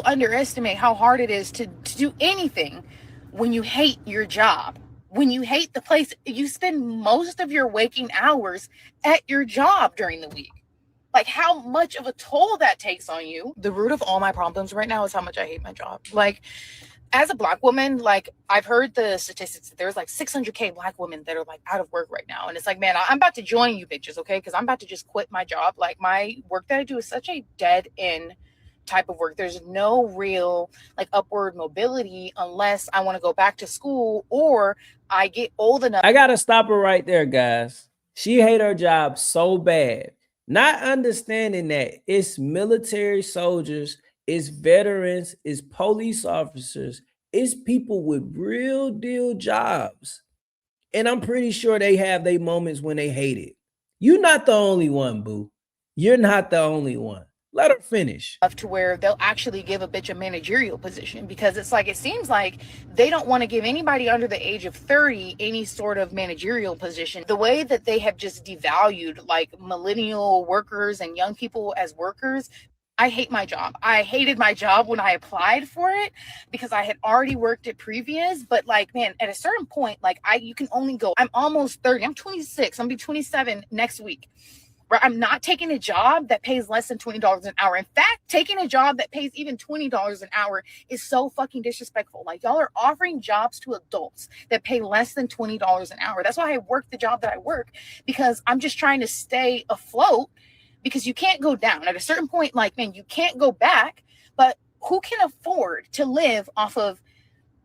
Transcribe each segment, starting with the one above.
underestimate how hard it is to do anything when you hate your job. When you hate the place, you spend most of your waking hours at your job during the week. Like how much of a toll that takes on you. The root of all my problems right now is how much I hate my job. Like as a black woman, like I've heard the statistics that there's like 600K black women that are like out of work right now. And it's like, man, I'm about to join you bitches, okay? Because I'm about to just quit my job. Like my work that I do is such a dead end type of work. There's no real like upward mobility unless I want to go back to school or I get old enough. I gotta stop her right there, guys. She hate her job so bad, not understanding that it's military soldiers, it's veterans, it's police officers, it's people with real deal jobs. And I'm pretty sure they have their moments when they hate it. You're not the only one, boo. You're not the only one. Let her finish. To where they'll actually give a bitch a managerial position, because it's like it seems like they don't want to give anybody under the age of 30 any sort of managerial position. The way that they have just devalued like millennial workers and young people as workers. I hate my job. I hated my job when I applied for it because I had already worked it previous. But like, man, at a certain point, like you can only go. I'm almost 30. I'm 26. I'm gonna be 27 next week. Right? I'm not taking a job that pays less than $20 an hour. In fact, taking a job that pays even $20 an hour is so fucking disrespectful. Like y'all are offering jobs to adults that pay less than $20 an hour. That's why I work the job that I work, because I'm just trying to stay afloat, because you can't go down. At a certain point, like, man, you can't go back. But who can afford to live off of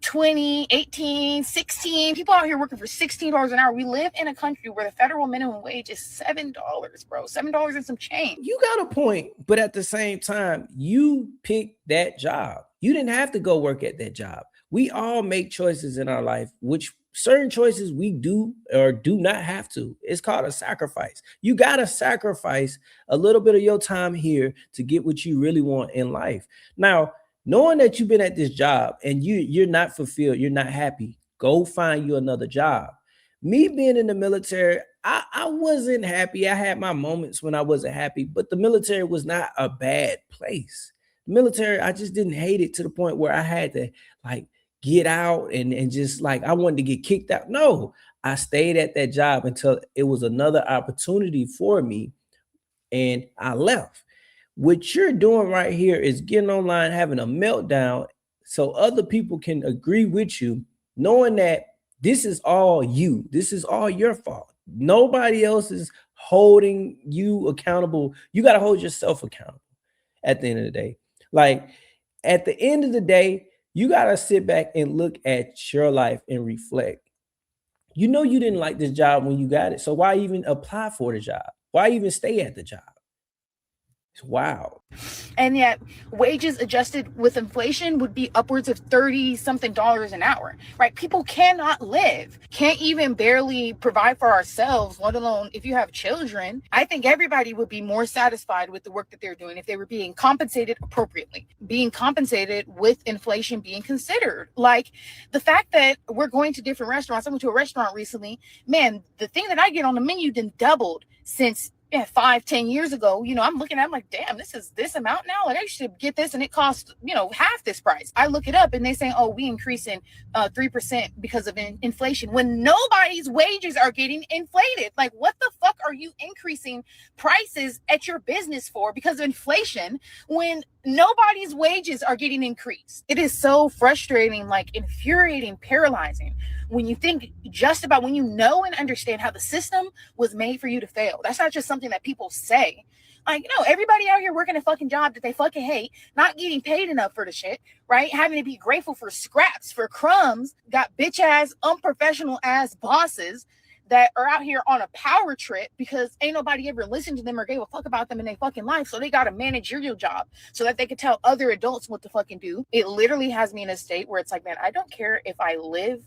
20, 18, 16 people out here working for $16 an hour? We live in a country where the federal minimum wage is $7, bro. $7 and some change. You got a point, but at the same time, you picked that job. You didn't have to go work at that job. We all make choices in our life, which certain choices we do or do not have to. It's called a sacrifice. You got to sacrifice a little bit of your time here to get what you really want in life. Now, knowing that you've been at this job and you're not fulfilled, you're not happy, go find you another job. Me being in the military, I wasn't happy. I had my moments when I wasn't happy, but the military was not a bad place. The military, I just didn't hate it to the point where I had to like get out and just like I wanted to get kicked out. No, I stayed at that job until it was another opportunity for me and I left. What you're doing right here is getting online, having a meltdown so other people can agree with you, knowing that this is all you, this is all your fault. Nobody else is holding you accountable. You got to hold yourself accountable at the end of the day. Like at the end of the day, you got to sit back and look at your life and reflect. You know you didn't like this job when you got it. So why even apply for the job? Why even stay at the job? It's wild. And yet wages adjusted with inflation would be upwards of 30 something dollars an hour, right? People cannot live, can't even barely provide for ourselves, let alone if you have children. I think everybody would be more satisfied with the work that they're doing if they were being compensated appropriately, being compensated with inflation being considered. Like the fact that we're going to different restaurants. I went to a restaurant recently, man, the thing that I get on the menu then doubled since 5-10 years ago. I'm looking at, I'm like, damn, this is this amount now. Like I should get this and it costs, half this price. I look it up and they say, oh, we increasing 3% because of inflation, when nobody's wages are getting inflated. Like, what the fuck are you increasing prices at your business for because of inflation when nobody's wages are getting increased? It is so frustrating, like infuriating, paralyzing when you think just about, when you know and understand how the system was made for you to fail. That's not just something that people say. Like, everybody out here working a fucking job that they fucking hate, not getting paid enough for the shit, right? Having to be grateful for scraps, for crumbs, got bitch ass, unprofessional ass bosses that are out here on a power trip because ain't nobody ever listened to them or gave a fuck about them in their fucking life. So they got a managerial job so that they could tell other adults what to fucking do. It literally has me in a state where it's like, man, I don't care if I live.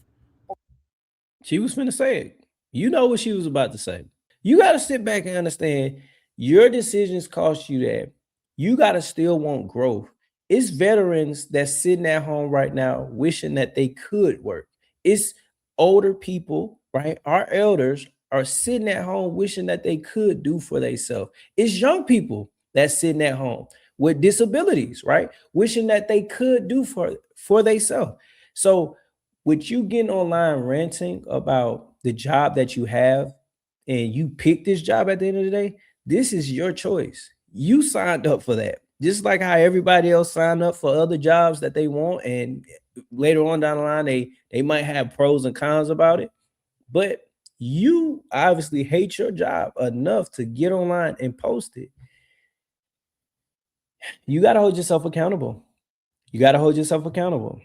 She was finna say it. You know what she was about to say. You got to sit back and understand your decisions cost you that. You got to still want growth. It's veterans that's sitting at home right now wishing that they could work. It's older people, right? Our elders are sitting at home wishing that they could do for themselves. It's young people that's sitting at home with disabilities, right? Wishing that they could do for themselves. So with you getting online ranting about the job that you have and you pick this job at the end of the day, this is your choice. You signed up for that. Just like how everybody else signed up for other jobs that they want, and later on down the line, they might have pros and cons about it. But you obviously hate your job enough to get online and post it. You got to hold yourself accountable. You got to hold yourself accountable.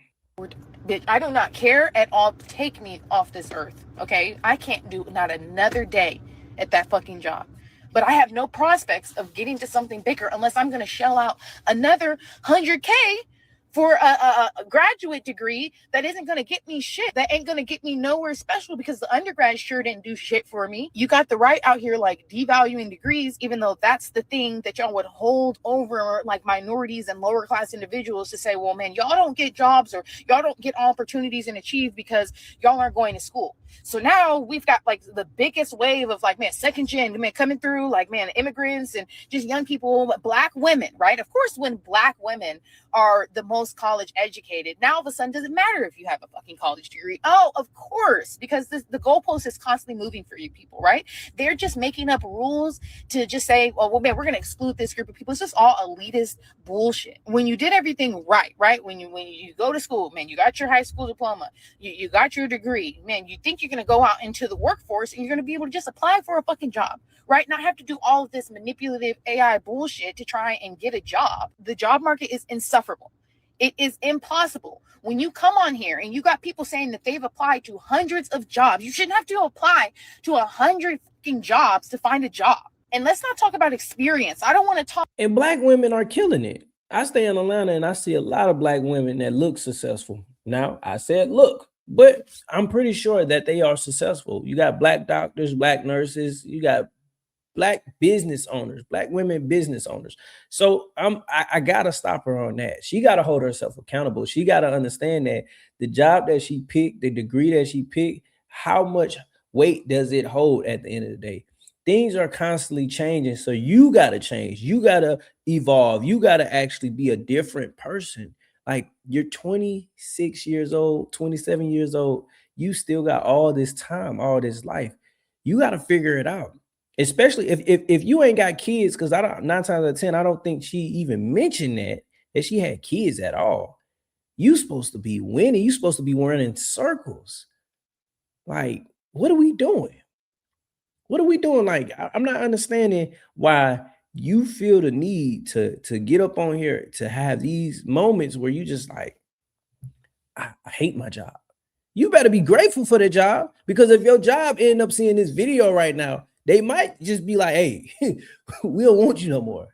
Bitch, I do not care at all. Take me off this earth, okay? I can't do not another day at that fucking job. But I have no prospects of getting to something bigger unless I'm going to shell out another 100K for a graduate degree that isn't going to get me shit. That ain't going to get me nowhere special because the undergrad sure didn't do shit for me. You got the right out here like devaluing degrees, even though that's the thing that y'all would hold over like minorities and lower class individuals to say, well, man, y'all don't get jobs or y'all don't get opportunities and achieve because y'all aren't going to school. So now we've got like the biggest wave of like, man, second gen, man, coming through, like, man, immigrants and just young people, black women, right? Of course, when black women are the most college educated, now all of a sudden doesn't matter if you have a fucking college degree. Oh, of course, because the goalpost is constantly moving for you people, right? They're just making up rules to just say, well, man, we're going to exclude this group of people. It's just all elitist bullshit. When you did everything right, when you go to school, man, you got your high school diploma, you got your degree, man, you think you're going to go out into the workforce and you're going to be able to just apply for a fucking job, right? Not have to do all of this manipulative AI bullshit to try and get a job. The job market is insufferable. It is impossible. When you come on here and you got people saying that they've applied to hundreds of jobs, you shouldn't have to apply to 100 fucking jobs to find a job. And let's not talk about experience. I don't want to talk. And black women are killing it. I stay in Atlanta and I see a lot of black women that look successful. Now, I said look, but I'm pretty sure that they are successful. You got black doctors, black nurses, you got black business owners, black women business owners. So I gotta stop her on that. She gotta hold herself accountable. She gotta understand that the job that she picked, the degree that she picked, how much weight does it hold at the end of the day? Things are constantly changing. So you gotta change. You gotta evolve. You gotta actually be a different person. Like you're 26 years old, 27 years old. You still got all this time, all this life. You got to figure it out. Especially if you ain't got kids, because I don't 9 times out of 10, I don't think she even mentioned that she had kids at all. You supposed to be winning. You supposed to be running circles. Like, what are we doing? What are we doing? Like, I'm not understanding why you feel the need to get up on here to have these moments where you just like, I hate my job. You better be grateful for the job, because if your job end up seeing this video right now, they might just be like, hey, we don't want you no more.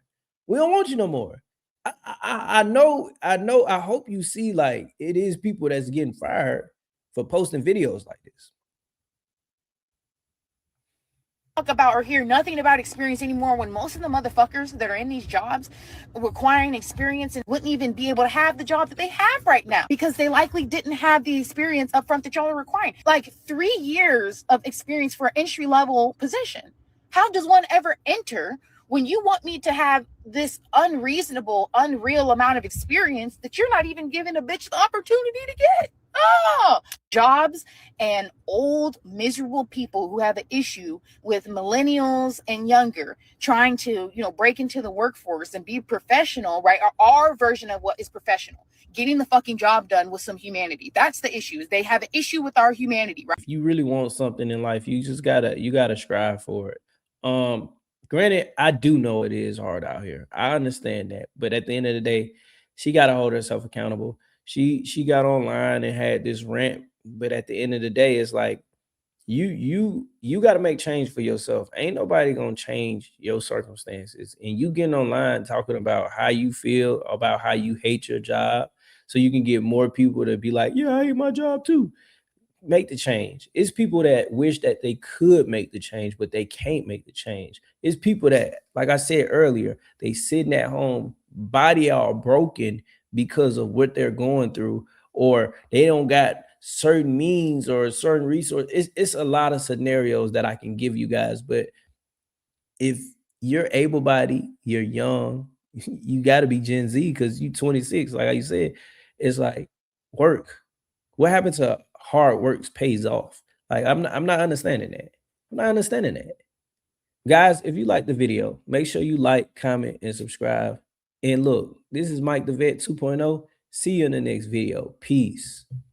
We don't want you no more. I know. I hope you see, like, it is people that's getting fired for posting videos like this. Talk about or hear nothing about experience anymore, when most of the motherfuckers that are in these jobs requiring experience and wouldn't even be able to have the job that they have right now because they likely didn't have the experience up front that y'all are requiring. Like 3 years of experience for an entry level position. How does one ever enter when you want me to have this unreasonable, unreal amount of experience that you're not even giving a bitch the opportunity to get? Oh, jobs and old miserable people who have an issue with millennials and younger trying to, break into the workforce and be professional, right? Our version of what is professional, getting the fucking job done with some humanity. That's the issue. They have an issue with our humanity, right? If you really want something in life, you just gotta strive for it. Granted, I do know it is hard out here. I understand that, but at the end of the day, she gotta hold herself accountable. She got online and had this rant, but at the end of the day, it's like you got to make change for yourself. Ain't nobody gonna change your circumstances. And you getting online talking about how you feel about how you hate your job, so you can get more people to be like, yeah, I hate my job too. Make the change. It's people that wish that they could make the change, but they can't make the change. It's people that, like I said earlier, they sitting at home, body all broken because of what they're going through, or they don't got certain means or certain resource. It's a lot of scenarios that I can give you guys, but if you're able-bodied, you're young, You got to be Gen Z because you 26. Like you said, it's like work. What happened to hard work pays off? Like I'm not understanding that. I'm not understanding that. Guys, if you like the video, make sure you like, comment, and subscribe. And look, this is Mike the Vet 2.0. See you in the next video. Peace.